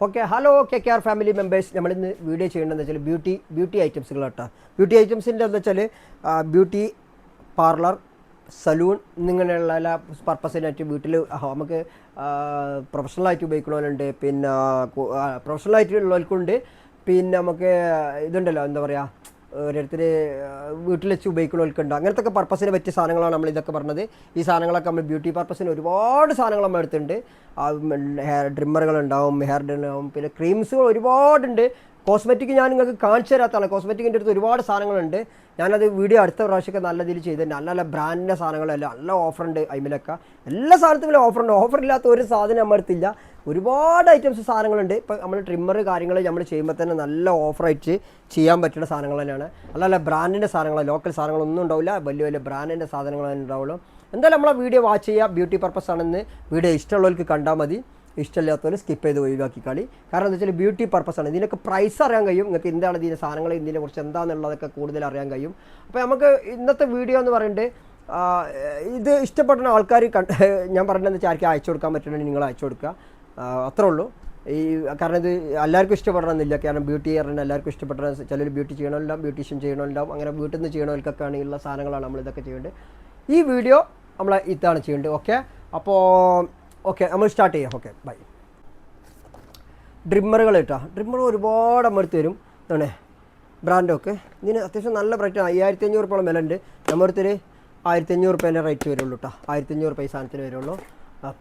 Okay hello KKR family members. നമ്മളിന്ന് video ചെയ്യേണ്ടതെന്ന് വെച്ചാൽ ബ്യൂട്ടി ഐറ്റംസുകൾ കേട്ടോ. ബ്യൂട്ടി ഐറ്റംസിൻ്റെ എന്ന് വെച്ചാൽ ബ്യൂട്ടി പാർലർ, സലൂൺ എന്നിങ്ങനെയുള്ള എല്ലാ പർപ്പസിനായിട്ട് വീട്ടിൽ നമുക്ക് പ്രൊഫഷണലായിട്ട് ഉപയോഗിക്കണവരുണ്ട്, പിന്നെ പ്രൊഫഷണലായിട്ട് ഉള്ളവർക്കുണ്ട്, പിന്നെ നമുക്ക് ഇതുണ്ടല്ലോ എന്താ പറയുക, ഓരോരുത്തർ വീട്ടിൽ വെച്ച് ഉപയോഗിക്കുന്നവർക്കുണ്ട്. അങ്ങനത്തെ ഒക്കെ പർപ്പസിന് പറ്റിയ സാധനങ്ങളാണ് നമ്മൾ ഇതൊക്കെ പറഞ്ഞത്. ഈ സാധനങ്ങളൊക്കെ നമ്മൾ ബ്യൂട്ടി പർപ്പസിന് ഒരുപാട് സാധനങ്ങൾ നമ്മൾ എടുത്തിട്ടുണ്ട്. ഹെയർ ട്രിമ്മറുകളുണ്ടാവും, ഹെയർ ഉണ്ടാവും, പിന്നെ ക്രീംസുകൾ ഒരുപാടുണ്ട്. കോസ്മെറ്റിക് ഞാൻ നിങ്ങൾക്ക് കാണിച്ചു തരാത്തതാണ്. കോസ്മെറ്റിക്കിൻ്റെ അടുത്ത് ഒരുപാട് സാധനങ്ങളുണ്ട്. ഞാനത് വീഡിയോ അടുത്ത പ്രാവശ്യമൊക്കെ നല്ല രീതിയിൽ ചെയ്തിട്ടുണ്ട്. നല്ല നല്ല ബ്രാൻഡിൻ്റെ സാധനങ്ങളല്ല, നല്ല ഓഫറുണ്ട്. അതിലൊക്കെ എല്ലാ സാധനത്തിലും ഓഫറുണ്ട്. ഓഫറില്ലാത്ത ഒരു സാധനം നമ്മൾ അടുത്തില്ല. ഒരുപാട് ഐറ്റംസ് സാധനങ്ങളുണ്ട്. ഇപ്പോൾ നമ്മൾ ട്രിമ്മർ കാര്യങ്ങൾ നമ്മൾ ചെയ്യുമ്പോൾ തന്നെ നല്ല ഓഫറായിട്ട് ചെയ്യാൻ പറ്റുന്ന സാധനങ്ങൾ തന്നെയാണ്. നല്ല നല്ല ബ്രാൻഡിൻ്റെ സാധനങ്ങൾ, ലോക്കൽ സാധനങ്ങളൊന്നും ഉണ്ടാവില്ല, വലിയ വലിയ ബ്രാൻഡിൻ്റെ സാധനങ്ങൾ തന്നെ ഉണ്ടാവുള്ളൂ. എന്തായാലും നമ്മളെ വീഡിയോ വാച്ച് ചെയ്യുക. ബ്യൂട്ടി പർപ്പസ് ആണെന്ന് വീഡിയോ ഇഷ്ടമുള്ളവർക്ക് കണ്ടാൽ മതി, ഇഷ്ടമില്ലാത്തവർ സ്കിപ്പ് ചെയ്ത് ഒഴിവാക്കി കളി. കാരണം എന്താ വെച്ചാൽ ബ്യൂട്ടി പർപ്പസാണ്. ഇതിനൊക്കെ പ്രൈസ് അറിയാൻ കഴിയും, നിങ്ങൾക്ക് എന്താണ് ഇതിൻ്റെ സാധനങ്ങൾ, ഇതിനെ കുറിച്ച് എന്താണെന്നുള്ളതൊക്കെ കൂടുതൽ അറിയാൻ കഴിയും. അപ്പോൾ നമുക്ക് ഇന്നത്തെ വീഡിയോ എന്ന് പറയുന്നത് ഇത് ഇഷ്ടപ്പെടുന്ന ആൾക്കാർ ഞാൻ പറഞ്ഞതെന്ന് വെച്ചാൽ ആർക്കും അയച്ചു കൊടുക്കാൻ പറ്റുന്നുണ്ടെങ്കിൽ നിങ്ങൾ അയച്ചു കൊടുക്കുക, അത്രേ ഉള്ളൂ. കാരണം ഇത് എല്ലാവർക്കും ഇഷ്ടപ്പെടണമെന്നില്ല. കാരണം ബ്യൂട്ടി പറഞ്ഞാൽ എല്ലാവർക്കും ഇഷ്ടപ്പെടണം. ചിലർ ബ്യൂട്ടി ചെയ്യണമുണ്ടാവും, ബ്യൂട്ടീഷ്യൻ ചെയ്യണമുണ്ടാവും. അങ്ങനെ വീട്ടിൽ നിന്ന് ചെയ്യണവർക്കൊക്കെ ആണെങ്കിലുള്ള സാധനങ്ങളാണ് നമ്മളിതൊക്കെ ചെയ്യേണ്ടത്. ഈ വീഡിയോ നമ്മൾ ഇതാണ് ചെയ്യേണ്ടത്. ഓക്കെ, അപ്പോൾ ഓക്കെ നമ്മൾ സ്റ്റാർട്ട് ചെയ്യാം. Okay bye. ഡ്രിമ്മറുകൾ കേട്ടോ, ഡ്രിമ്മർ ഒരുപാട് നമ്മളെടുത്ത് വരും. എന്താണ് ബ്രാൻഡൊക്കെ ഇതിന് അത്യാവശ്യം നല്ല റേറ്റ്. 5500 രൂപയോളം വില ഉണ്ട്. നമ്മളെടുത്തൊരു 1500 രൂപേൻ്റെ റേറ്റ് വരുള്ളൂ കേട്ടോ. 1500 രൂപ ഈ സാധനത്തിന് വരുള്ളൂ.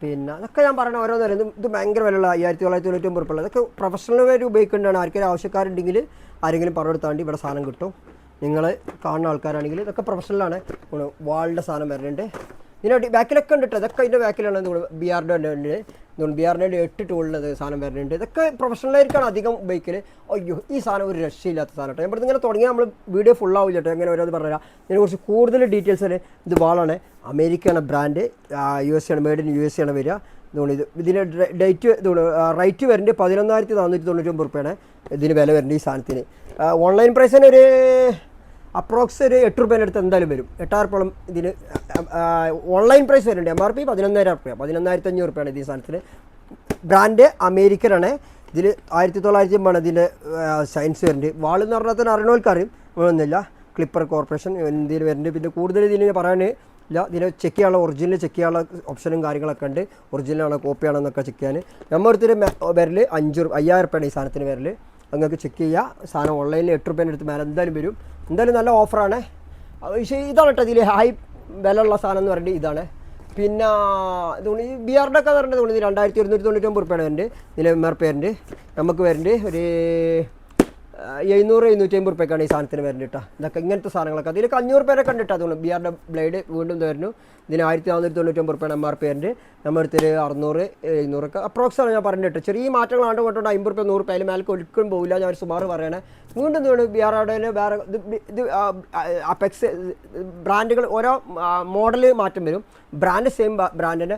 പിന്നെ അതൊക്കെ ഞാൻ പറഞ്ഞ ഓരോന്നേരം ഇത് ഭയങ്കര വിലയുള്ള 5999 രൂപ. അതൊക്കെ പ്രൊഫഷണൽ ഉപയോഗിക്കേണ്ടതാണ്. ആർക്കെങ്കിലും ആവശ്യക്കാരുണ്ടെങ്കിൽ ആരെങ്കിലും പറഞ്ഞെടുത്താണ്ട് ഇവിടെ സാധനം കിട്ടും. നിങ്ങൾ കാണുന്ന ആൾക്കാരാണെങ്കിൽ ഇതൊക്കെ പ്രൊഫഷണലാണ്. വാളിൻ്റെ സാധനം വരുന്നുണ്ട്. ഇതിൻ്റെ ബാക്കിലൊക്കെ ഉണ്ട് കേട്ടോ. ഇതൊക്കെ ഇതിൻ്റെ ബാക്കിലാണ്. BRD ഉണ്ട്. BRD 8 ടൂളിൻ്റെ സാധനം വരുന്നുണ്ട്. ഇതൊക്കെ പ്രൊഫഷണലായിരിക്കാണ് അധികം ഉപയോഗിക്കൽ. അയ്യോ ഈ സാധനം ഒരു രക്ഷയില്ലാത്ത സാധനം കേട്ടോ. ഇവിടെ ഇങ്ങനെ തുടങ്ങിയാൽ നമ്മൾ വീഡിയോ ഫുള്ളാവില്ല കേട്ടോ. എങ്ങനെ ഓരോന്ന് പറഞ്ഞുതരാം. ഇതിനെക്കുറിച്ച് കൂടുതൽ ഡീറ്റെയിൽസ്. ഇത് വാളാണ്, അമേരിക്കയാണ് ബ്രാൻഡ്, USA ആണ്, മെയ്ഡ് ഇൻ USA ആണ് വരിക. ഇതുകൊണ്ട് ഇതിൻ്റെ റേറ്റ് വരുന്നുണ്ട് 11,499 രൂപയാണ് ഇതിന് വില വരുന്നുണ്ട്. ഈ സാധനത്തിന് ഓൺലൈൻ പ്രൈസിന് ഒരു അപ്രോക്സ് ഒരു 8 രൂപേൻ്റെ അടുത്ത് എന്തായാലും വരും. 8,000 രൂപയോളം ഇതിന് ഓൺലൈൻ പ്രൈസ് വരുന്നുണ്ട്. MRP 11,000 രൂപ, 11,500 രൂപയാണ് ഇത് ഈ സാധനത്തിന്. ബ്രാൻഡ് അമേരിക്കനാണ്. ഇതിൽ 1900 ഇതിൻ്റെ സയൻസ് വരുന്നുണ്ട്. വാളെന്ന് പറഞ്ഞാൽ തന്നെ അറിയണവർക്കറിയും, ഒന്നുമില്ല. ക്ലിപ്പർ കോർപ്പറേഷൻ ഇന്ത്യയിൽ വരുന്നുണ്ട്. പിന്നെ കൂടുതൽ ഇതിന് പറയാനില്ല. ഇതിനെ ചെക്ക് ചെയ്യാനുള്ള ഒറിജിനൽ ചെക്ക് ചെയ്യാനുള്ള ഓപ്ഷനും കാര്യങ്ങളൊക്കെ ഉണ്ട്. ഒറിജിനലാണോ കോപ്പിയാണോന്നൊക്കെ ചെക്ക് ചെയ്യാൻ. നമ്മളൊരുത്തർ വരൽ 5,000 രൂപയാണ് ഈ സാധനത്തിന് വരൽ. നിങ്ങൾക്ക് ചെക്ക് ചെയ്യുക. സാധനം ഓൺലൈനിൽ 8 രൂപേൻ്റെ അടുത്ത് മേലെ എന്തായാലും വരും. എന്തായാലും നല്ല ഓഫറാണ്. പക്ഷേ ഇതാണ് കേട്ടോ ഇതിൽ ഹൈ വിലയുള്ള സാധനം എന്ന് പറയുന്നത് ഇതാണ്. പിന്നെ ഇതുകൊണ്ട് ഈ BRD ഒക്കെ പറയുന്നത് ഇത് 2,299 രൂപയാണ് വരുന്നുണ്ട്. ഇതിൽ MRP വരുന്നുണ്ട്. നമുക്ക് വരുന്നുണ്ട് ഒരു 700-750 രൂപയ്ക്കാണ് ഈ സാധനത്തിന് വരുന്നത് കേട്ടോ. ഇതൊക്കെ ഇങ്ങനത്തെ സാധനങ്ങളൊക്കെ അതിലൊക്കെ 500 രൂപയൊക്കെ ഉണ്ട് കേട്ടോ. അതുകൊണ്ട് BRD ബ്ലേഡ് വീണ്ടും വരുന്നു. ഇതിന് 1,499 രൂപയാണ് MRP വരുന്നുണ്ട്. നമ്മളെടുത്തൊരു 600-700 ഒക്കെ അപ്രോക്സാണ് ഞാൻ പറഞ്ഞിട്ട് കേട്ടോ. ചെറിയ മാറ്റങ്ങളാണ്ട് കൊണ്ടുകൊണ്ട് 50 രൂപ 100 രൂപ അതിൽ മേലേക്ക് ഒരിക്കലും പോകില്ല. ഞാൻ ഒരു സുമാറ് പറയണേ. വീണ്ടും ഇതുകൊണ്ട് BRD വേറെ ഇത് അപെക്സ് ബ്രാൻഡുകൾ ഓരോ മോഡൽ മാറ്റം വരും. ബ്രാൻഡ് സെയിം ബ്രാൻഡിൻ്റെ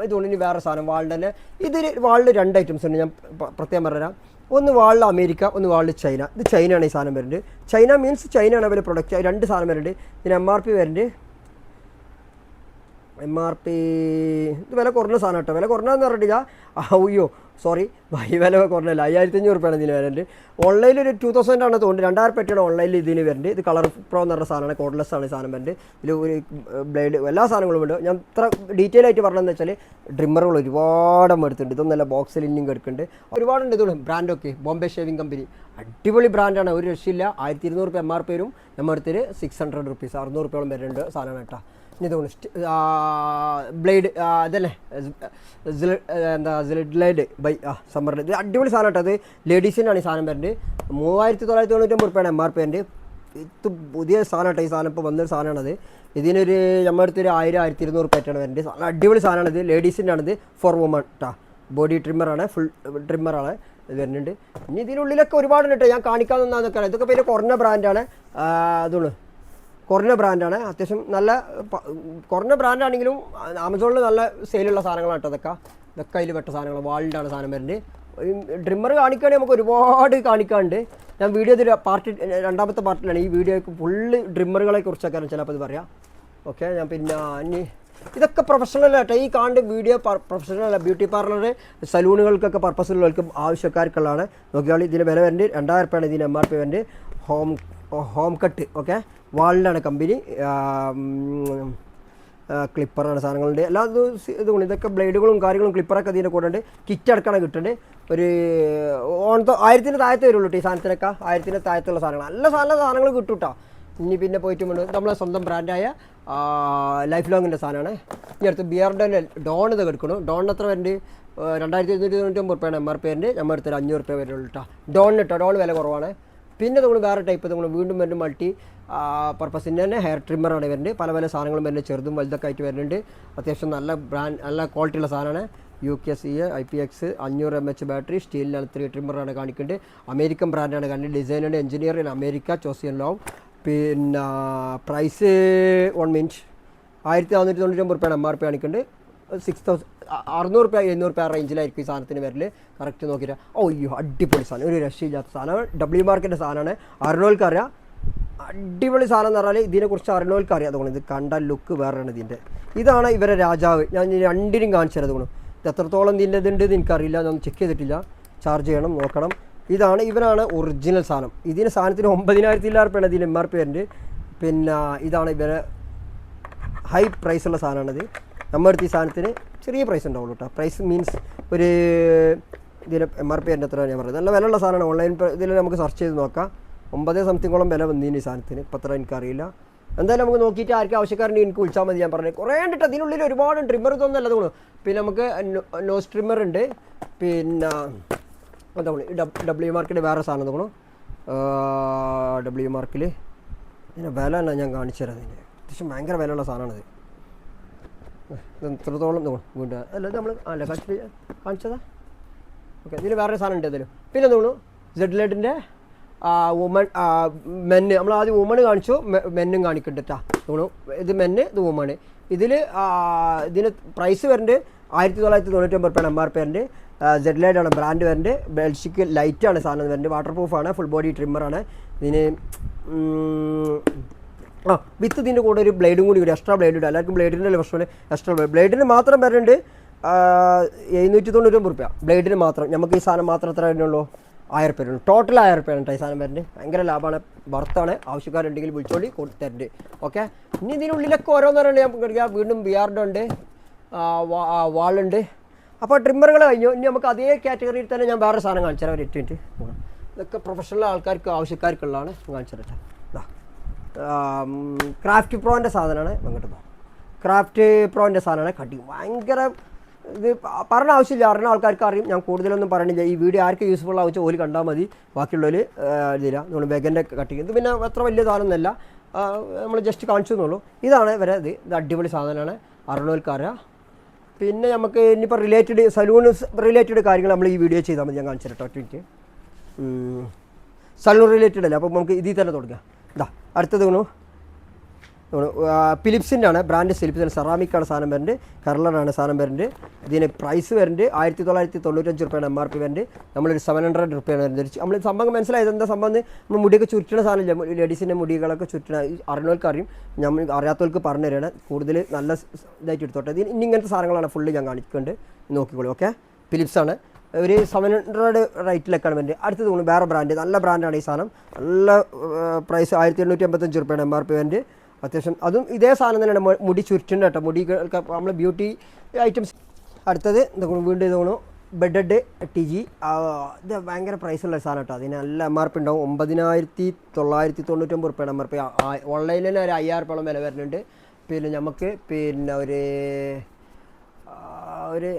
ഇതുകൊണ്ട് ഇനി വേറെ സാധനം വാളിൻ്റെ തന്നെ. ഇതിൽ വാളിൽ 2 ഐറ്റംസ് ഉണ്ട്. ഞാൻ പ്രത്യേകം പറഞ്ഞുതരാം. ഒന്ന് വാളിൽ അമേരിക്ക, ഒന്ന് വാളിൽ ചൈന. ഇത് ചൈനയാണ് ഈ സാധനം വരുന്നത്. ചൈന മീൻസ് ചൈനയാണ് അവരുടെ പ്രൊഡക്റ്റ്. 2 സാധനം വരുന്നുണ്ട്. ഇതിന് MRP വരുന്നുണ്ട്. MRP ഇത് വില കുറഞ്ഞ സാധനം കേട്ടോ. വില കുറഞ്ഞതെന്ന് പറഞ്ഞിട്ടില്ല. അയ്യോ സോറി, വില കുറഞ്ഞല്ല. 5,500 രൂപയാണ് ഇതിന് വരുന്നുണ്ട്. ഓൺലൈനിൽ ഒരു 2,000 ആണ് തോന്നുന്നത്. 2,000 രൂപയാണ് ഓൺലൈനിൽ ഇതിന് വരുന്നുണ്ട്. ഇത് കളർ പ്രോ എന്ന് പറഞ്ഞ സാധനമാണ്. കോഡ്ലെസ് ആണ് ഈ സാധനം വരുന്നത്. ഇതിൽ ഒരു ബ്ലേഡ് എല്ലാ സാധനങ്ങളും ഉണ്ട്. ഞാൻ ഇത്ര ഡീറ്റെയിൽ ആയിട്ട് പറഞ്ഞതെന്ന് വെച്ചാൽ ഡ്രിമ്മറുകൾ ഒരുപാട് എടുത്തുണ്ട്. ഇതൊന്നല്ല ബോക്സിൽ ഇനിയും എടുക്കുന്നുണ്ട്. ഒരുപാടുണ്ട്. ഇതുകൊണ്ട് ബ്രാൻഡൊക്കെ ബോംബെ ഷേവിംഗ് കമ്പനി അടിപൊളി ബ്രാൻഡാണ്. ഒരു രക്ഷയില്ല. 1,200 രൂപ MRP വരും. നമ്മളെടുത്തൊരു 600 റുപ്പീസ് 600 രൂപയോളം വരുന്നുണ്ട് സാധനമാണ് കേട്ടോ. ഇതുകൊണ്ട് ബ്ലേഡ് അതല്ലേ എന്താ ബ്ലേഡ് ബൈ സമ്മറിൻ്റെ ഇത് അടിപൊളി സാധനം കേട്ടോ. അത് ലേഡീസിനാണ് ഈ സാധനം വരുന്നത്. 3,999 രൂപയാണ് MRP വരുന്നത്. ഇത് പുതിയ സാധനം കേട്ടോ. ഈ സാധനം ഇപ്പോൾ വന്നൊരു സാധനമാണത്. ഇതിനൊരു നമ്മളെടുത്തൊരു 1,000-1,200 രൂപയായിട്ടാണ് വരുന്നത്. സാധനം അടിപൊളി സാധനമാണിത്. ലേഡീസിൻ്റെ ആണിത്. ഫോർ വുമൺ കേട്ടോ. ബോഡി ട്രിമ്മറാണ്, ഫുൾ ട്രിമ്മറാണ് ഇത് വരുന്നുണ്ട്. ഇനി ഇതിനുള്ളിലൊക്കെ ഒരുപാടുണ്ട് കേട്ടോ. ഞാൻ കാണിക്കാമെന്നൊക്കെ. ഇതൊക്കെ പിന്നെ കുറഞ്ഞ ബ്രാൻഡാണ്. അതുകൊണ്ട് കുറഞ്ഞ ബ്രാൻഡാണ്. അത്യാവശ്യം നല്ല കുറഞ്ഞ ബ്രാൻഡാണെങ്കിലും ആമസോണിൽ നല്ല സെയിലുള്ള സാധനങ്ങളാണ് കേട്ടോ. ഇതൊക്കെ അതിൽ പെട്ട സാധനങ്ങൾ. വാളിൻ്റെ സാധനം വരുന്നത്. ഡ്രിമ്മർ കാണിക്കുകയാണെങ്കിൽ നമുക്ക് ഒരുപാട് കാണിക്കാറുണ്ട്. ഞാൻ വീഡിയോ രണ്ടാമത്തെ പാർട്ടിലാണ്. ഈ വീഡിയോയ്ക്ക് ഫുള്ള് ഡ്രിമ്മറുകളെ കുറിച്ചൊക്കെയാണ് ചിലപ്പോൾ ഇത് പറയാം. ഓക്കെ, ഞാൻ പിന്നെ ഇനി ഇതൊക്കെ പ്രൊഫഷണൽ ആയിട്ട് ഈ കാണുന്ന വീഡിയോ പ്രൊഫഷണൽ ബ്യൂട്ടി പാർലർ സലൂണുകൾക്കൊക്കെ പർപ്പസിലുള്ളവർക്കും ആവശ്യക്കാർക്കുള്ളതാണ്. നോക്കിയാൽ ഇതിൻ്റെ വില വരുന്നത് 2000 രൂപയാണ്. ഇതിന് MRP വരുന്നത്. ഹോം കട്ട് ഓക്കെ വാളിലാണ് കമ്പനി. ക്ലിപ്പറാണ് സാധനങ്ങളുണ്ട്. എല്ലാ ഇതുകൊണ്ട് ഇതൊക്കെ ബ്ലേഡുകളും കാര്യങ്ങളും ക്ലിപ്പറൊക്കെ ഇതിൻ്റെ കൂടെ ഉണ്ട്. കിറ്റ് അടക്കമാണ് കിട്ടുന്നുണ്ട്. ഒരു 1000 താഴത്ത് വരുള്ളൂ ഈ സാധനത്തിനൊക്കെ. 1000 താഴത്തുള്ള സാധനങ്ങൾ നല്ല സാധനങ്ങൾ കിട്ടും കേട്ടോ. ഇനി പിന്നെ പോയിട്ട് നമ്മളെ സ്വന്തം ബ്രാൻഡായ ലൈഫ് ലോങ്ങിൻ്റെ സാധനമാണ്. ഇനി അടുത്ത് ബിയർഡോൻ്റെ ഡോൺ ഇത് എടുക്കണം. ഡോണിന് എത്ര വരുന്നുണ്ട്? 2299 രൂപയാണ് MRP വരുന്നത്. നമ്മൾ എടുത്തൊരു 500 രൂപ വരുള്ളൂ കേട്ടോ ഡോണിന് കേട്ടോ. ഡോൺ വില കുറവാണ്. പിന്നെ നമ്മൾ വേറെ ടൈപ്പ് നമ്മൾ വീണ്ടും വരുന്നത് മൾട്ടി പർപ്പസിൻ്റെ തന്നെ ഹെയർ ട്രിമ്മറാണ് വരുന്നത്. പല പല സാധനങ്ങളും വരുന്നത് ചെറുതും വലുതൊക്കെ ആയിട്ട് വരുന്നുണ്ട്. അത്യാവശ്യം നല്ല നല്ല ക്വാളിറ്റിയുള്ള സാധനമാണ്. UKCA IPX 500 mAh ബാറ്ററി സ്റ്റീലിനാണ്. 3 ട്രിമ്മറാണ് കാണിക്കുന്നുണ്ട്. അമേരിക്കൻ ബ്രാൻഡാണ് കാണിക്കുന്നത്. ഡിസൈനുണ്ട് എഞ്ചിനീയർ ഇൻ അമേരിക്ക ചോസിയൻ ലോവ്. പിന്നെ പ്രൈസ് 1 മിനിറ്റ് 1499 രൂപയാണ് MRP കാണിക്കുന്നുണ്ട്. 600 രൂപ 700 രൂപ റേഞ്ചിലായിരിക്കും ഈ സാധനത്തിന് വരൽ. കറക്റ്റ് നോക്കിയിട്ട് അയ്യോ അടിപൊളി സാധനം, ഒരു രക്ഷയില്ലാത്ത സാധനം. W മാർക്കിൻ്റെ സാധനമാണ്. അറിഞ്ഞവർക്ക് അറിയാം. അടിപൊളി സാധനം എന്ന് പറഞ്ഞാൽ ഇതിനെക്കുറിച്ച് അറിഞ്ഞവർക്ക് അറിയാം. അതുകൊണ്ട് ഇത് കണ്ട ലുക്ക് വേറെയാണ് ഇതിൻ്റെ. ഇതാണ് ഇവരെ രാജാവ്. ഞാൻ രണ്ടിനും കാണിച്ചു തരാം. അതുകൊണ്ട് ഇത് എത്രത്തോളം ഇതിൻ്റെ ഇതുണ്ട് എനിക്കറിയില്ല. ഞാൻ ചെക്ക് ചെയ്തിട്ടില്ല. ചാർജ് ചെയ്യണം നോക്കണം. ഇവനാണ് ഒറിജിനൽ സാധനം. ഇതിന് സാധനത്തിന് 9000 രൂപയാണ് ഇതിന് MRP വരുന്നത്. പിന്നെ ഇതാണ് ഇവരെ ഹൈ പ്രൈസുള്ള സാധനമാണിത്. നമ്മുടെ അടുത്ത് ഈ സാധനത്തിന് ചെറിയ പ്രൈസ് ഉണ്ടാവുള്ളൂ കേട്ടോ. പ്രൈസ് മീൻസ് ഒരു ഇതിന് MRP വരുന്നത് എത്രയാണ് ഞാൻ പറയുന്നത്. നല്ല വിലയുള്ള സാധനമാണ്. ഓൺലൈൻ ഇതിൽ നമുക്ക് സെർച്ച് ചെയ്ത് നോക്കാം. 9 സംതിങ്ങോളം വില വന്നീന് ഈ സാധനത്തിന്. ഇപ്പം അത്ര എനിക്കറിയില്ല. എന്തായാലും നമുക്ക് നോക്കിയിട്ട് ആർക്കും ആവശ്യക്കാരൻ്റെ എനിക്ക് വിളിച്ചാൽ മതി. ഞാൻ പറഞ്ഞത് കുറേ ഉണ്ട്. അതിനുള്ളിൽ ഒരുപാട് ട്രിമ്മർ ഇതൊന്നും അല്ല തോന്നുന്നു. പിന്നെ നമുക്ക് നോസ് ട്രിമ്മർ ഉണ്ട്. പിന്നെ എന്താ W മാർക്കിൻ്റെ വേറെ സാധനം തോന്നുന്നു. W മാർക്കിൽ ഇതിൻ്റെ വില തന്നെ ഞാൻ കാണിച്ചു തരാം. അതിൻ്റെ അത്യാവശ്യം ഭയങ്കര വിലയുള്ള സാധനമാണിത്. എത്രത്തോളം വീണ്ടും അല്ല നമ്മൾ അല്ല കാണിച്ചതാ. ഓക്കെ ഇതിന് വേറെ സാധനം ഉണ്ട് അതിലും. പിന്നെ തോന്നുന്നു ZLEDൻ്റെ വുമൺ മെന്ന്. നമ്മൾ ആദ്യം വുമണ് കാണിച്ചു, മെന്നും കാണിക്കുന്നുണ്ട് കേട്ടോ. തോന്നുന്നു ഇത് മെന്ന് ഇത് വുമണ്. ഇതിന് പ്രൈസ് വരുന്നത് 1999 രൂപയാണ് MRP വരുന്നത്. ZLED ആണ് ബ്രാൻഡ് വരുന്നത്. ബെൽഷിക്ക് ലൈറ്റാണ് സാധനം വരുന്നത്. വാട്ടർ പ്രൂഫാണ്. ഫുൾ ബോഡി ട്രിമ്മറാണ്. ഇതിന് വിത്ത് ഇതിൻ്റെ കൂടെ ഒരു ബ്ലേഡും കൂടി വരും. എക്സ്ട്രാ ബ്ലേഡ് ഇടും. എല്ലാവർക്കും ബ്ലേഡിൻ്റെ പ്രശ്നമില്ല. എക്സ്ട്രാ ബ്ലേഡിന് മാത്രം വരുന്നുണ്ട് 799 രൂപ ബ്ലേഡിന് മാത്രം. നമുക്ക് ഈ സാധനം മാത്രം എത്ര വരുന്നുള്ളൂ? 1000 രൂപ വരുള്ളൂ. ടോട്ടൽ 1000 രൂപയാണ് കേട്ടോ ഈ സാധനം വരുന്നത്. ഭയങ്കര ലാഭമാണ്, വർത്താണ്. ആവശ്യക്കാരുണ്ടെങ്കിൽ വിളിച്ചോളി കൊടുത്തരുന്നുണ്ട്. ഓക്കെ ഇനി ഇതിനുള്ളിലൊക്കെ ഓരോന്നോരോണ്ട് ഞാൻ കഴിക്കാം. വീണ്ടും ബിയാർഡോ ഉണ്ട്, വാളുണ്ട്. അപ്പോൾ ട്രിമ്മറുകൾ കഴിഞ്ഞു. ഇനി നമുക്ക് അതേ കാറ്റഗറിയിൽ തന്നെ ഞാൻ വേറെ സാധനം കാണിച്ചു തരാം. ഒരു 8 മിനിറ്റ്. ഇതൊക്കെ പ്രൊഫഷണൽ ആൾക്കാർക്ക് ആവശ്യക്കാർക്കുള്ളതാണ്. കാണിച്ചു തരട്ടെ. ക്രാഫ്റ്റ് പ്രോൻ്റെ സാധനമാണ്. അങ്ങോട്ട് ക്രാഫ്റ്റ് പ്രോൻ്റെ സാധനമാണ്. കട്ടി ഭയങ്കര ഇത് പറഞ്ഞ ആവശ്യമില്ല. അറിയുന്ന ആൾക്കാർക്ക് അറിയും. ഞാൻ കൂടുതലൊന്നും പറയണില്ല. ഈ വീഡിയോ ആർക്ക് യൂസ്ഫുൾ ആവശ്യം ഓല് കണ്ടാൽ മതി. ബാക്കിയുള്ളവർ ഇതില്ല. നമ്മൾ വെഗൻ്റെ കട്ടിങ് ഇത് പിന്നെ അത്ര വലിയ സാധനമൊന്നുമല്ല. നമ്മൾ ജസ്റ്റ് കാണിച്ചു എന്നുള്ളൂ. ഇതാണ് വരെ ഇത് അടിപൊളി സാധനമാണ്. അറിയണവർക്കറിയാം. പിന്നെ നമുക്ക് ഇനിയിപ്പോൾ റിലേറ്റഡ് സലൂൺ റിലേറ്റഡ് കാര്യങ്ങൾ നമ്മൾ ഈ വീഡിയോ ചെയ്താൽ മതി. ഞാൻ കാണിച്ചു തരട്ടോ. 8 മിനിറ്റ്. സലൂൺ റിലേറ്റഡ് അല്ലേ. അപ്പോൾ നമുക്ക് ഇതിൽ തന്നെ തുടങ്ങാം. അടുത്തത് ഫിലിപ്സിൻ്റെ ആണ്. ബ്രാൻഡ് ഫിലിപ്സിൻ്റെ സെറാമിക്കാണ് സാധനം വരുന്നത്. കർലറാണ് സാധനം വരുന്നത്. ഇതിന് പ്രൈസ് വരുന്നത് 1995 രൂപയാണ് MRP വരുന്നത്. നമ്മളൊരു 700 രൂപയാണ് വരുന്നത്. നമ്മൾ സംഭവം മനസ്സിലായത് എന്താ സംഭവം? നമ്മൾ മുടിയൊക്കെ ചുറ്റണ സാധനമില്ല. ലേഡീസിൻ്റെ മുടികളൊക്കെ ചുറ്റണ അറിയുന്നവർക്ക് അറിയും. നമ്മൾ അറിയാത്തവർക്ക് പറഞ്ഞു തരാണ്. കൂടുതൽ നല്ല ഇതായിട്ട് എടുത്തോട്ടെ. ഇനി ഇങ്ങനത്തെ സാധനങ്ങളാണ് ഫുള്ള് ഞാൻ കാണിക്കുന്നുണ്ട്. നോക്കിക്കോളൂ. ഓക്കെ ഫിലിപ്സാണ്. ഒരു 700 റേറ്റിലൊക്കെയാണ് വരുന്നത്. അടുത്തത് വേറെ ബ്രാൻഡ്. നല്ല ബ്രാൻഡാണ് ഈ സാധനം. നല്ല പ്രൈസ് 1885 രൂപയാണ് MRP വരുന്നത്. അത്യാവശ്യം അതും ഇതേ സാധനം തന്നെയാണ്. മുടി ചുരുട്ടുണ്ട് കേട്ടോ. മുടികൾക്ക് നമ്മൾ ബ്യൂട്ടി ഐറ്റംസ്. അടുത്തത് വീണ്ടും തോന്നുന്നു ബെഡഡ് TG. ഇത് ഭയങ്കര പ്രൈസുള്ള സാധനം കേട്ടോ. അതിന് നല്ല MRP ഉണ്ടാവും. 9999 രൂപയാണ് MRP. ഓൺലൈനിൽ തന്നെ ഒരു 5000 രൂപയോളം വില വരുന്നുണ്ട്. പിന്നെ നമുക്ക് പിന്നെ ഒരു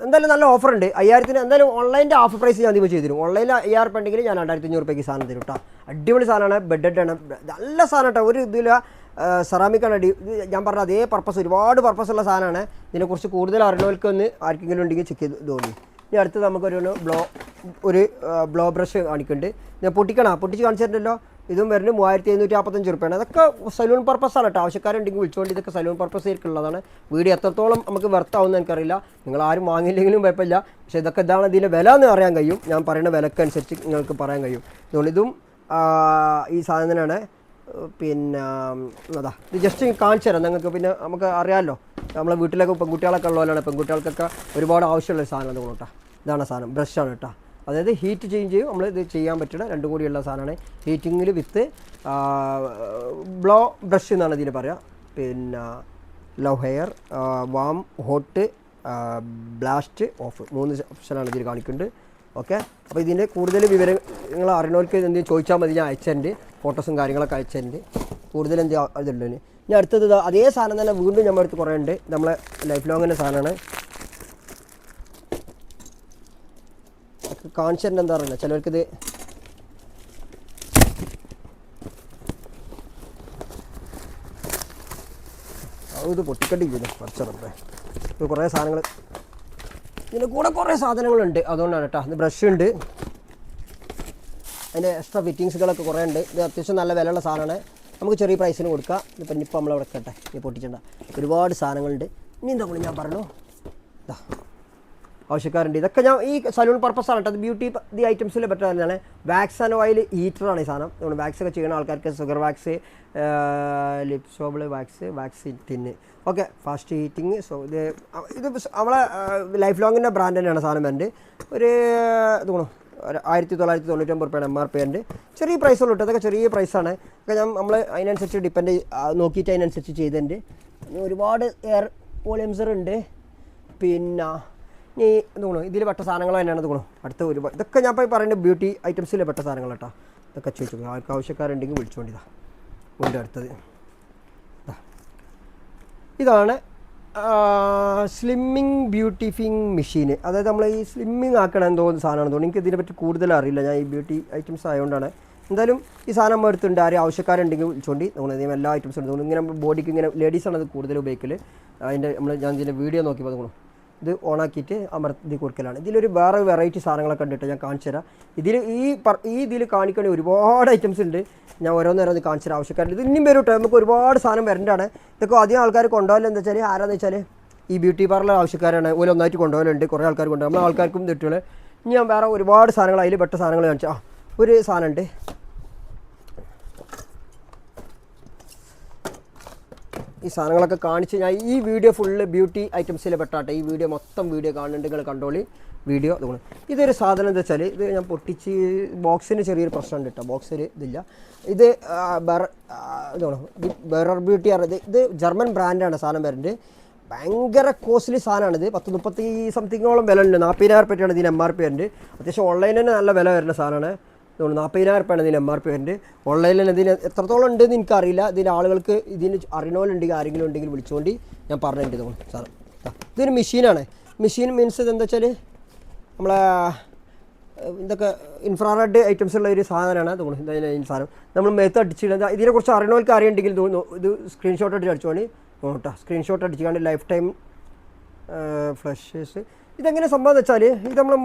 എന്തായാലും നല്ല ഓഫർ ഉണ്ട്. 5000-ന് എന്തായാലും ഓൺലൈൻ്റെ ഹാഫ് പ്രൈസ് ഞാൻ ഇപ്പോൾ ചെയ്തു തരും. ഓൺലൈനിൽ 5000 രൂപ ഉണ്ടെങ്കിൽ ഞാൻ 2500 രൂപയ്ക്ക് സാധനം തരും കേട്ടോ. അടിപൊളി സാധനമാണ്. ബെഡഡ് ആണ്. നല്ല സാധനം കേട്ടോ. ഒരു ഇതില്ല. സെറാമിക്കാണ്. ഇത് ഞാൻ പറഞ്ഞ അതേ പർപ്പസ്, ഒരുപാട് പർപ്പസുള്ള സാധനമാണ്. ഇതിനെക്കുറിച്ച് കൂടുതൽ അറിയുന്നവർക്കൊന്ന് ആർക്കെങ്കിലും ഉണ്ടെങ്കിൽ ചെക്ക് ചെയ്ത് തോന്നി. ഇനി അടുത്ത് നമുക്കൊരു ബ്ലോ ബ്രഷ് കാണിക്കുന്നുണ്ട്. ഞാൻ പൊട്ടിച്ച് കാണിച്ചിട്ടുണ്ടല്ലോ. ഇതും വരുന്നത് 3545 രൂപയാണ്. അതൊക്കെ സലൂൺ പർപ്പസാണ് കേട്ടോ. ആവശ്യക്കാരുണ്ടെങ്കിൽ വിളിച്ചുകൊണ്ട് ഇതൊക്കെ സലൂൺ പർപ്പസിലേക്കുള്ളതാണ്. വീഡിയോ എത്രത്തോളം നമുക്ക് വെർത്താവുമെന്ന് എനിക്കറിയില്ല. നിങ്ങൾ ആരും വാങ്ങിയില്ലെങ്കിലും കുഴപ്പമില്ല. പക്ഷേ ഇതൊക്കെ ഇതാണ് ഇതിൻ്റെ വില എന്ന് അറിയാൻ കഴിയും. ഞാൻ പറയുന്ന വിലക്കനുസരിച്ച് നിങ്ങൾക്ക് പറയാൻ കഴിയും. അതുകൊണ്ട് ഇതും ഈ സാധനമാണ്. പിന്നെ അതാ ഇത് ജസ്റ്റ് കാണിച്ചു തരാം നിങ്ങൾക്ക്. പിന്നെ നമുക്ക് അറിയാമല്ലോ നമ്മളെ വീട്ടിലൊക്കെ പെൺകുട്ടികളൊക്കെ ഉള്ളവരാണ്, പെൺകുട്ടികൾക്കൊക്കെ ഒരുപാട് ആവശ്യമുള്ള സാധനം അത് കേട്ടോ. ഇതാണ് സാധനം, ബ്രഷാണ് കേട്ടോ. അതായത് ഹീറ്റ് ചേഞ്ച് ചെയ്യും, നമ്മൾ ഇത് ചെയ്യാൻ പറ്റുന്ന രണ്ടും കൂടിയുള്ള സാധനമാണ്. ഹീറ്റിങ്ങിൽ വിത്ത് ബ്ലോ ബ്രഷ് എന്നാണ് ഇതിന് പറയുക. പിന്നെ love hair, warm, hot, blast, of, 3 ഓപ്ഷനാണ് ഇതിൽ കാണിക്കുന്നുണ്ട്. ഓക്കെ, അപ്പോൾ ഇതിൻ്റെ കൂടുതൽ വിവരങ്ങൾ അറിയണവർക്ക് എന്തെങ്കിലും ചോദിച്ചാൽ മതി, ഞാൻ അയച്ചതിൻ്റെ ഫോട്ടോസും കാര്യങ്ങളൊക്കെ അയച്ചതിൻ്റെ കൂടുതൽ എന്ത് ഇതുണ്ട്. ഇനി അടുത്തത് അതേ സാധനം തന്നെ വീണ്ടും നമ്മുടെ അടുത്ത് കുറേ ഉണ്ട്. നമ്മളെ ലൈഫ് ലോങ്ങിൻ്റെ സാധനമാണ്. കാണിച്ചിട്ട് എന്താ പറയുക, ചിലവർക്കിത് ഇത് പൊട്ടിക്കട്ടിക്കുന്നു കുറച്ചറപ്പേ. ഇത് കുറേ സാധനങ്ങൾ ഇതിൻ്റെ കൂടെ കുറേ സാധനങ്ങളുണ്ട്, അതുകൊണ്ടാണ് കേട്ടോ. ഇത് ബ്രഷ് ഉണ്ട്, അതിൻ്റെ എക്സ്ട്രാ ഫിറ്റിങ്സുകളൊക്കെ കുറേ ഉണ്ട്. ഇത് അത്യാവശ്യം നല്ല വിലയുള്ള സാധനമാണ്, നമുക്ക് ചെറിയ പ്രൈസിന് കൊടുക്കാം. ഇപ്പം ഇപ്പം നമ്മളവിടെ കേട്ടെ, ഇത് പൊട്ടിച്ചിട്ടുണ്ട ഒരുപാട് സാധനങ്ങളുണ്ട്. ഇനി എന്താ ഞാൻ പറഞ്ഞു, ഇതാ ആവശ്യക്കാരുണ്ട്. ഇതൊക്കെ ഞാൻ ഈ സലൂൺ പർപ്പസാണ് കേട്ടോ. അത് ബ്യൂട്ടി ദി ഐറ്റംസിൽ പറ്റുക തന്നെയാണ്. വാക്സ് ആൻഡ് ഓയിൽ ഹീറ്ററാണ് ഈ സാധനം. നമ്മൾ വാക്സ് ഒക്കെ ചെയ്യുന്ന ആൾക്കാർക്ക് ഷുഗർ വാക്സ്, ലിപ്സോബിൾ wax, wax tin, okay, fast heating. So ഇത് നമ്മളെ ലൈഫ് ലോങ്ങിൻ്റെ ബ്രാൻഡ് തന്നെയാണ് സാധനം. എൻ്റെ ഒരു ഇത് വേണം 1999 രൂപയാണ് MRP ഉണ്ട്. ചെറിയ പ്രൈസുള്ളൂ കേട്ടോ, അതൊക്കെ ചെറിയ പ്രൈസാണ്. ഒക്കെ നമ്മൾ അതിനനുസരിച്ച് ഡിപ്പെൻഡ് നോക്കിയിട്ട് അതിനനുസരിച്ച് ചെയ്തിട്ടുണ്ട്. ഒരുപാട് എയർ പോളിയംസർ ഉണ്ട്. പിന്നെ ഈ തോന്നുന്നു ഇതിൽ പെട്ട സാധനങ്ങൾ തന്നെയാണ് തോന്നുന്നു. അടുത്ത ഒരുപാട് ഇതൊക്കെ ഞാൻ ഇപ്പോൾ പറയുന്നത് ബ്യൂട്ടി ഐറ്റംസിൽ പെട്ട സാധനങ്ങൾ കേട്ടോ. ഇതൊക്കെ ചോദിച്ചു ആർക്ക് ആവശ്യക്കാരുണ്ടെങ്കിൽ വിളിച്ചുകൊണ്ടിതാ ഉണ്ട്. അടുത്തത് ഇതാണ് സ്ലിമ്മിങ് ബ്യൂട്ടിഫിങ് മെഷീന്. അതായത് നമ്മൾ ഈ സ്ലിമ്മിങ് ആക്കണം തോന്നുന്ന സാധനമാണ് തോന്നുന്നു. എനിക്ക് ഇതിനെപ്പറ്റി കൂടുതൽ അറിയില്ല, ഞാൻ ഈ ബ്യൂട്ടി ഐറ്റംസ് ആയതുകൊണ്ടാണ്. എന്തായാലും ഈ സാധനം നമ്മൾ എടുത്തിട്ടുണ്ട്. ആരും ആവശ്യക്കാരുണ്ടെങ്കിൽ വിളിച്ചുകൊണ്ട് തോന്നുന്നത് എല്ലാ ഐറ്റംസും ഉണ്ട് തോന്നുന്നു. ഇങ്ങനെ ബോഡിക്ക് ഇങ്ങനെ ലേഡീസാണ് അത് കൂടുതൽ ഉപയോഗിക്കൽ. അതിൻ്റെ ഞാൻ ഇതിൻ്റെ വീഡിയോ നോക്കിയപ്പോൾ തോന്നുന്നു ഇത് ഓണാക്കിയിട്ട് അമർത്തി കൊടുക്കലാണ്. ഇതിലൊരു വേറെ വെറൈറ്റി സാധനങ്ങളൊക്കെ കണ്ടിട്ട് ഞാൻ കാണിച്ചു തരാം. ഇതിൽ കാണിക്കണ ഒരുപാട് ഐറ്റംസ് ഉണ്ട്. ഞാൻ ഓരോന്നേരം കാണിച്ചു തരാം ആവശ്യക്കാരുണ്ട്. ഇത് ഇനിയും വരും കേട്ടോ, നമുക്ക് ഒരുപാട് സാധനം വരേണ്ടതാണ്. ഇതൊക്കെ അധികം ആൾക്കാർ കൊണ്ടുപോകലെന്ന് എന്താ വെച്ചാൽ ആരാന്ന് വെച്ചാൽ ഈ ബ്യൂട്ടി പാർലർ ആവശ്യക്കാരാണ്. ഓരോ ഒന്നായിട്ട് കൊണ്ടുപോകലുണ്ട്, കുറേ ആൾക്കാർ കൊണ്ടുപോകും. നമ്മൾ ആൾക്കാർക്കും തെറ്റുകൾ. ഇനി ഞാൻ വേറെ ഒരുപാട് സാധനങ്ങൾ അതിൽ പെട്ട സാധനങ്ങൾ കാണിച്ചു. ഒരു സാധനമുണ്ട്, ഈ സാധനങ്ങളൊക്കെ കാണിച്ച് ഞാൻ ഈ വീഡിയോ ഫുള്ള് ബ്യൂട്ടി ഐറ്റംസിൽ പെട്ടാട്ടെ. ഈ വീഡിയോ മൊത്തം വീഡിയോ കാണുന്നുണ്ട്, നിങ്ങൾ കണ്ടോളി വീഡിയോ. അതുകൊണ്ട് ഇതൊരു സാധനം എന്താ വെച്ചാൽ ഇത് ഞാൻ പൊട്ടിച്ച് ബോക്സിന് ചെറിയൊരു പ്രശ്നമുണ്ട് കേട്ടോ. ബോക്സിൽ ഇതില്ല. ഇത് ഇതാണ് ബെറർ ബ്യൂട്ടി അറിയത്. ഇത് ജർമ്മൻ ബ്രാൻഡാണ് സാധനം വരുന്നത്. ഭയങ്കര കോസ്റ്റ്ലി സാധനമാണിത്. 30 സംതിങ്ങോളം വില ഉണ്ട്. 40,000 രൂപയാണ് ഇതിന് MRP വരുന്നത്. അത്യാവശ്യം ഓൺലൈനിൽ തന്നെ നല്ല വില വരുന്ന സാധനമാണ്. അതുകൊണ്ട് 40,000 രൂപയാണ് ഇതിന് MRP വരുന്നത്. ഓൺലൈനിൽ ഇതിന് എത്രത്തോളം ഉണ്ടെന്ന് എനിക്കറിയില്ല. ഇതിന് ആളുകൾക്ക് ഇതിന് അറിയണോലുണ്ടെങ്കിൽ ആരെങ്കിലും ഉണ്ടെങ്കിൽ വിളിച്ചുകൊണ്ട് ഞാൻ പറഞ്ഞിട്ടുണ്ട് തോന്നുന്നു സാധനം. ഇതൊരു മെഷീനാണ്. മെഷീൻ മീൻസ് ഇതെന്താ വെച്ചാൽ നമ്മളെ ഇതൊക്കെ ഇൻഫ്രാറെഡ് ഐറ്റംസ് ഉള്ള ഒരു സാധനമാണ് തോന്നുന്നു. ഈ സാധനം നമ്മൾ മേത്ത് അടിച്ചിടുന്നത്. ഇതിനെക്കുറിച്ച് അറിയണവർക്ക് അറിയുണ്ടെങ്കിൽ തോന്നുന്നു ഇത് സ്ക്രീൻഷോട്ട് അടിച്ച് അടിച്ചോണ്ട് കേട്ടോ. സ്ക്രീൻഷോട്ട് അടിച്ചുകൊണ്ട് ലൈഫ് ടൈം ഫ്ലഷേഴ്സ്. ഇതെങ്ങനെ സംഭവം എന്ന് വെച്ചാൽ ഇത് നമ്മൾ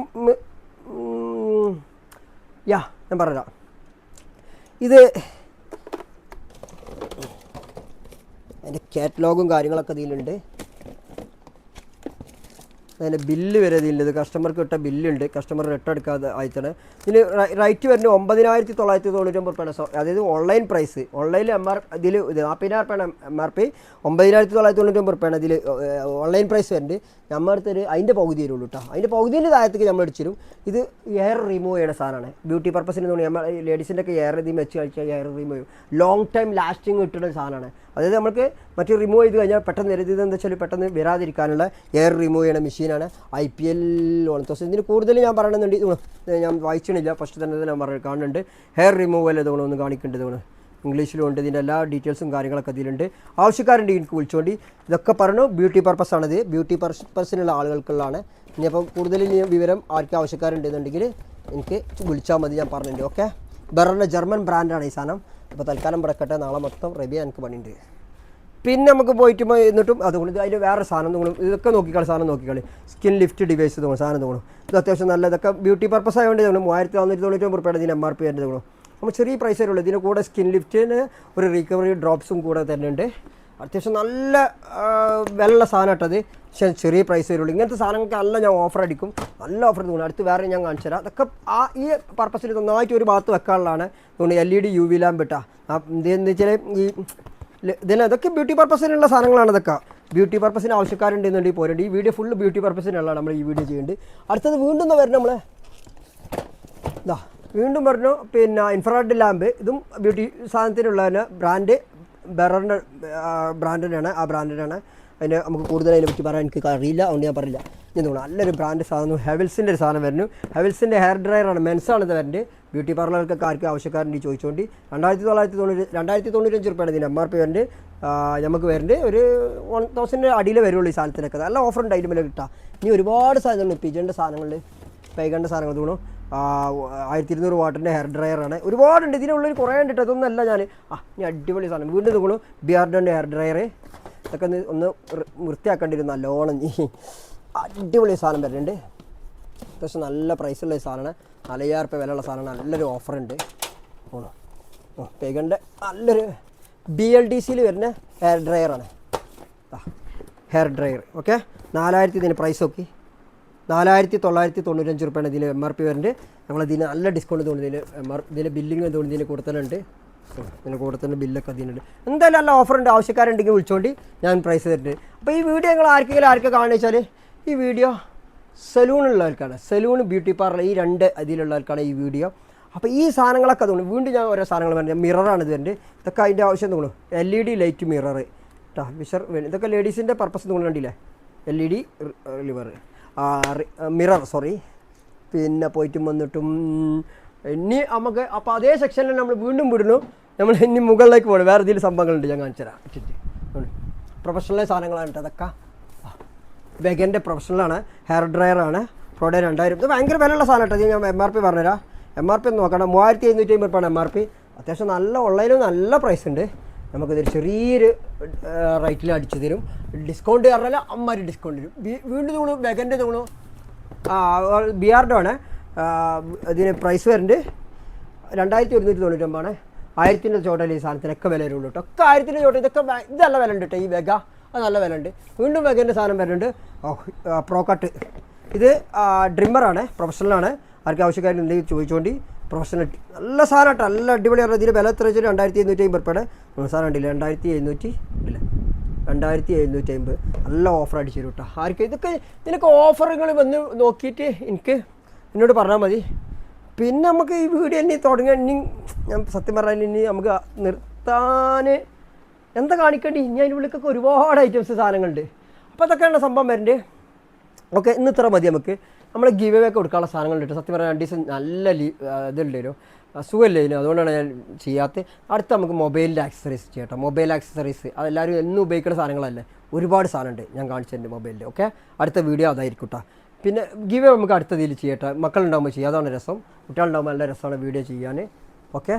ഞാൻ പറയാം. ഇത് അതിൻ്റെ കാറ്റലോഗും കാര്യങ്ങളൊക്കെ ഇതിലുണ്ട്. അതിൻ്റെ ബില്ല് വരെ ഇതിലുണ്ട്. ഇത് കസ്റ്റമർക്ക് കിട്ട ബില്ലുണ്ട്. കസ്റ്റമർ റിട്ടേൺ എടുക്കാതെ അയച്ചാണ്. ഇതിന് റേറ്റ് വരുന്നത് 9,999 രൂപയാണ്. അതായത് ഓൺലൈൻ പ്രൈസ്. ഓൺലൈനിൽ ഇതിൽ 40,000 രൂപയാണ് MRP. 9,999 രൂപയാണ് ഇതിൽ ഓൺലൈൻ പ്രൈസ് വരുന്നുണ്ട്. നമ്മളടുത്തൊരു അതിൻ്റെ പകുതി വരുള്ളൂ കേട്ടോ. അതിൻ്റെ പകുതിൻ്റെ താഴത്തേക്ക് നമ്മൾ അടിച്ചിരും. ഇത് എയർ റിമൂവ് ചെയ്യുന്ന സാധനമാണ്. ബ്യൂട്ടി പർപ്പസിന് തോന്നി നമ്മൾ ലേഡീസിൻ്റെ ഒക്കെ എയർ ഇതിൽ വെച്ച് കഴിച്ചാൽ എയർ റിമൂവ് ചെയ്യും. ലോങ് ടൈം ലാസ്റ്റിങ് കിട്ടുന്ന സാധനമാണ്. അതായത് നമുക്ക് മറ്റു റിമൂവ് ചെയ്ത് കഴിഞ്ഞാൽ പെട്ടെന്ന് വരുന്നത് എന്താ വെച്ചാൽ പെട്ടെന്ന് വരാതിരിക്കാനുള്ള എയർ റിമൂവ് ചെയ്യുന്ന മെഷീനാണ്. IPL 1000. ഇതിന് കൂടുതൽ ഞാൻ പറയണമെന്നുണ്ട്. ഞാൻ വായിച്ചിട്ടില്ല, ഫസ്റ്റ് തന്നെ ഞാൻ കാണുന്നുണ്ട്. ഹെയർ റിമൂവൽ ഇതുകൊണ്ട് ഒന്ന് കാണിക്കേണ്ടത് തോന്നുന്നു. ഇംഗ്ലീഷിലും ഉണ്ട്. ഇതിൻ്റെ എല്ലാ ഡീറ്റെയിൽസും കാര്യങ്ങളൊക്കെ ഇതിലുണ്ട്. ആവശ്യക്കാരുണ്ട് എനിക്ക് വിളിച്ചുകൊണ്ട്. ഇതൊക്കെ പറഞ്ഞു ബ്യൂട്ടി പർപ്പസാണിത്. ബ്യൂട്ടി പർപ്പസിനുള്ള ആളുകൾക്കുള്ളതാണ്. ഇനിയിപ്പം കൂടുതൽ വിവരം ആർക്കും ആവശ്യക്കാരുണ്ടെന്നുണ്ടെങ്കിൽ എനിക്ക് വിളിച്ചാൽ മതി, ഞാൻ പറഞ്ഞിട്ടുണ്ട്. ഓക്കെ, ബെററിൻ്റെ ജർമ്മൻ ബ്രാൻഡാണ് ഈ സാധനം. അപ്പോൾ തൽക്കാലം കിടക്കട്ടെ. നാളെ മൊത്തം റെബിയ എനിക്ക് പണിയുണ്ട്. പിന്നെ നമുക്ക് പോയിട്ട് എന്നിട്ടും അതുകൊണ്ട് അതിൽ വേറെ സാധനം തോന്നും. ഇതൊക്കെ നോക്കിക്കളി, സാധനം നോക്കിക്കളി. സ്കിൻ ലിഫ്റ്റ് ഡിവൈസ് തോന്നും സാധനം തോന്നും. ഇത് അത്യാവശ്യം നല്ല ഇതൊക്കെ ബ്യൂട്ടി പർപ്പസ് ആയതുകൊണ്ട് തോന്നും. 3,499 രൂപയാണ് ഇതിന് MRP വരുന്നത് തോന്നും. നമ്മൾ ചെറിയ പ്രൈസേ ഉള്ളൂ. ഇതിന് കൂടെ സ്കിൻ ലിഫ്റ്റിന് ഒരു റിക്കവറി ഡ്രോപ്സും കൂടെ തരുന്നുണ്ട്. അത്യാവശ്യം നല്ല വിലയുള്ള സാധനം ഇട്ടത്, പക്ഷേ ചെറിയ പ്രൈസ് വരുള്ളൂ. ഇങ്ങനത്തെ സാധനങ്ങൾക്ക് നല്ല ഞാൻ ഓഫർ അടിക്കും, നല്ല ഓഫർ തോന്നുന്നു. അടുത്ത് വേറെ ഞാൻ കാണിച്ചു തരാം. അതൊക്കെ ഈ പർപ്പസിൽ നന്നായിട്ട് ഒരു ഭാഗത്ത് വെക്കാനുള്ളതാണ്. അതുകൊണ്ട് LED UV ലാമ്പ് ഇട്ടാ ഇതെന്ന് വെച്ചാൽ ഇതൊക്കെ ബ്യൂട്ടി പർപ്പസിനുള്ള സാധനങ്ങളാണ്. ഇതൊക്കെ ബ്യൂട്ടി പർപ്പസിന് ആവശ്യക്കാരുണ്ടെന്നുണ്ടെങ്കിൽ പോരുണ്ട്. ഈ വീഡിയോ ഫുള്ള് ബ്യൂട്ടി പർപ്പസിനുള്ളതാണ് നമ്മൾ ഈ വീഡിയോ ചെയ്യുന്നുണ്ട്. അടുത്തത് വീണ്ടും വരണം നമ്മൾ വീണ്ടും പറഞ്ഞു പിന്നെ ഇൻഫ്രാറെഡ് ലാമ്പ്. ഇതും ബ്യൂട്ടി സാധനത്തിനുള്ളതിന് ബ്രാൻഡ് ബെററിൻ്റെ ബ്രാൻഡിനാണ്, ആ ബ്രാൻഡിനാണ്. അതിന് നമുക്ക് കൂടുതൽ അതിനെ പറ്റി പറയാൻ എനിക്ക് അറിയില്ല, അതുകൊണ്ട് ഞാൻ പറയില്ല. ഞാൻ തോന്നുന്നു നല്ലൊരു ബ്രാൻഡ് സാധനം ഹെവൽസിൻ്റെ ഒരു സാധനം വരുന്നു. ഹെവൽസിൻ്റെ ഹെയർ ഡ്രയറാണ്, മെൻസാണ് ഇത് വരുന്നത്. ബ്യൂട്ടി പാർലർക്കൊക്കെ ആർക്കും ആവശ്യക്കാരുണ്ട് ചോദിച്ചുകൊണ്ട് 2,995 രൂപയാണ് ഇതിന് MRP വരുന്നത്. നമുക്ക് വരുന്നത് ഒരു 1,000 അടിയിൽ വരുള്ളൂ ഈ സാധനത്തിനൊക്കെ. നല്ല ഓഫർ ഉണ്ട് അതിൻ്റെ മേലെ കിട്ടുക. ഇനി ഒരുപാട് സാധനങ്ങളുണ്ട്. പിജൻ്റെ സാധനങ്ങളിൽ പൈകേണ്ട സാധനങ്ങൾ തോന്നുന്നു 1200 വാട്ടിൻ്റെ ഹെയർ ഡ്രയറാണ്. ഒരുപാടുണ്ട് ഇതിനുള്ളിൽ, കുറേ ഉണ്ട്. അതൊന്നല്ല ഞാൻ ഇനി അടിപൊളി സാധനം വീണ്ടും തോന്നുന്നു ബിയാർഡോൻ്റെ ഹെയർ ഡ്രയർ. ഇതൊക്കെ ഒന്ന് വൃത്തിയാക്കേണ്ടിയിരുന്നു നല്ലോണം. അടിപൊളി സാധനം വരുന്നുണ്ട്. അത്യാവശ്യം നല്ല പ്രൈസുള്ള സാധനമാണ്. 4,000 രൂപ വിലയുള്ള സാധനമാണ്. നല്ലൊരു ഓഫറുണ്ട്. പേഗൻ്റെ നല്ലൊരു BLDCയിൽ വരുന്ന ഹെയർ ഡ്രയറാണ്. ഹെയർ ഡ്രയർ ഓക്കെ 4000 ഇതിന് പ്രൈസ് നോക്കി 4,995 രൂപയാണ് ഇതിൽ MRP വരുന്നുണ്ട്. ഞങ്ങളിതിന് നല്ല ഡിസ്കൗണ്ട് തോന്നുന്നു. ഇതിന് ബില്ലിങ് തോന്നുന്നു ഇതിന് കൊടുത്തലുണ്ട്. ഇതിന് കൊടുത്തതിൻ്റെ ബില്ലൊക്കെ അതിനുണ്ട്. എന്തായാലും നല്ല ഓഫറുണ്ട്. ആവശ്യക്കാരുണ്ടെങ്കിൽ വിളിച്ചുകൊണ്ട് ഞാൻ പ്രൈസ് തരുന്നുണ്ട്. അപ്പോൾ ഈ വീഡിയോ ഞങ്ങൾ ആർക്കൊക്കെ കാണുക വെച്ചാൽ ഈ വീഡിയോ സലൂണുള്ളവർക്കാണ്. സലൂൺ ബ്യൂട്ടി പാർലർ ഈ രണ്ട് ഇതിലുള്ളവർക്കാണ് ഈ വീഡിയോ. അപ്പോൾ ഈ സാധനങ്ങളൊക്കെ തോന്നുന്നു വീണ്ടും ഞാൻ ഓരോ സാധനങ്ങൾ പറഞ്ഞത് മിററാണ് ഇത് വരുന്നത്. ഇതൊക്കെ അതിൻ്റെ ആവശ്യം തോന്നുന്നു. LED ലൈറ്റ് മിറർ കേട്ടോ, വിഷർ ഇതൊക്കെ ലേഡീസിൻ്റെ പർപ്പസ് തോന്നുന്നു. കണ്ടില്ലേ LED മിറർ സോറി. പിന്നെ പോയിട്ടും വന്നിട്ടും ഇനി നമുക്ക് അപ്പോൾ അതേ സെക്ഷനിൽ നമ്മൾ വീണ്ടും വിടുന്നു. നമ്മൾ ഇനി മുകളിലേക്ക് പോകണം. വേറെ ഇതിൽ സംഭവങ്ങളുണ്ട്, ഞാൻ കാണിച്ചു തരാം. പ്രൊഫഷണൽ സാധനങ്ങളാണ് അതൊക്കെ. വെഗൻ്റെ പ്രൊഫഷണലാണ്. ഹെയർ ഡ്രയറാണ്. പ്രോഡക്റ്റ് 2000. ഇത് ഭയങ്കര വിലയുള്ള സാധനം കേട്ടോ. ഞാൻ MRP പറഞ്ഞുതരാം. MRP ഒന്ന് നോക്കണം. 3,550 രൂപയാണ് MRP. അത്യാവശ്യം നല്ല ഓൺലൈനിൽ നല്ല പ്രൈസ് ഉണ്ട്. നമുക്കിതൊരു ചെറിയൊരു റേറ്റിൽ അടിച്ചു തരും. ഡിസ്കൗണ്ട് പറഞ്ഞാൽ അമ്മാരി ഡിസ്കൗണ്ട് തരും. വീണ്ടും തോണു വെഗൻ്റെ തോണു ബിയാർഡോ ആണ്. ഇതിന് പ്രൈസ് വരുന്നുണ്ട് 2,199 ആണ്. 1000 ചോട്ടയിൽ ഈ സാധനത്തിനൊക്കെ വില വരുള്ളൂ കേട്ടോ. ഒക്കെ 1000 ചോട്ട. ഇതൊക്കെ ഇതല്ല വില ഉണ്ട് കേട്ടോ. ഈ വെഗ അത് നല്ല വില ഉണ്ട്. വീണ്ടും വെഗൻ്റെ സാധനം വരുന്നുണ്ട്. Pro cut. ഇത് ഡ്രിമ്മറാണ്, പ്രൊഫഷണലാണ്. ആർക്കും ആവശ്യക്കാരുണ്ടെങ്കിൽ ചോദിച്ചുകൊണ്ട് പ്രൊഫഷണൽ നല്ല സാധനം കേട്ടോ. നല്ല അടിപൊളിയാണ്. ഇതിന് വില എത്ര വെച്ചാൽ 2,750 രൂപയുടെ സാധനം ഉണ്ടല്ലേ. 2,700 ഇല്ലേ 2,750 നല്ല ഓഫർ അടിച്ചു തരും കേട്ടോ. ആർക്കും ഇതിനൊക്കെ ഓഫറുകൾ വന്ന് നോക്കിയിട്ട് എന്നോട് പറഞ്ഞാൽ മതി. പിന്നെ നമുക്ക് ഈ വീഡിയോ ഇനി തുടങ്ങാൻ ഇനി ഞാൻ സത്യം പറഞ്ഞാൽ ഇനി നമുക്ക് നിർത്താൻ എന്താ കാണിക്കേണ്ടി. ഇനി അതിൻ്റെ ഉള്ളിലൊക്കെ ഒരുപാട് ഐറ്റംസ് സാധനങ്ങളുണ്ട്. അപ്പോൾ അതൊക്കെയാണ് സംഭവം വരുന്നത്. ഓക്കെ, ഇന്ന് ഇത്ര മതി. നമുക്ക് നമ്മൾ ഗിവ് അവേ ഒക്കെ കൊടുക്കാനുള്ള സാധനങ്ങളുണ്ട്. സത്യം പറഞ്ഞാൽ 2 ദിവസം നല്ല ഇതുണ്ടായിരുന്നു, സുഖമില്ലായിരുന്നു. അതുകൊണ്ടാണ് ഞാൻ ചെയ്യാത്തത്. അടുത്ത നമുക്ക് മൊബൈലിൻ്റെ ആക്സസറീസ് ചെയ്യട്ടോ. മൊബൈൽ ആക്സസറീസ് അതെല്ലാവരും എന്നും ഉപയോഗിക്കുന്ന സാധനങ്ങളല്ലേ. ഒരുപാട് സാധനമുണ്ട് ഞാൻ കാണിച്ചതിൻ്റെ മൊബൈലിൽ. ഓക്കെ, അടുത്ത വീഡിയോ അതായിരിക്കും കേട്ടോ. പിന്നെ ഗിവ് അവേ നമുക്ക് അടുത്ത ഇതിൽ ചെയ്യട്ടെ. മക്കളുണ്ടാകുമ്പോൾ ചെയ്യാം, അതാണ് രസം. കുട്ടികളുണ്ടാകുമ്പോൾ നല്ല രസമാണ് വീഡിയോ ചെയ്യാൻ. ഓക്കെ.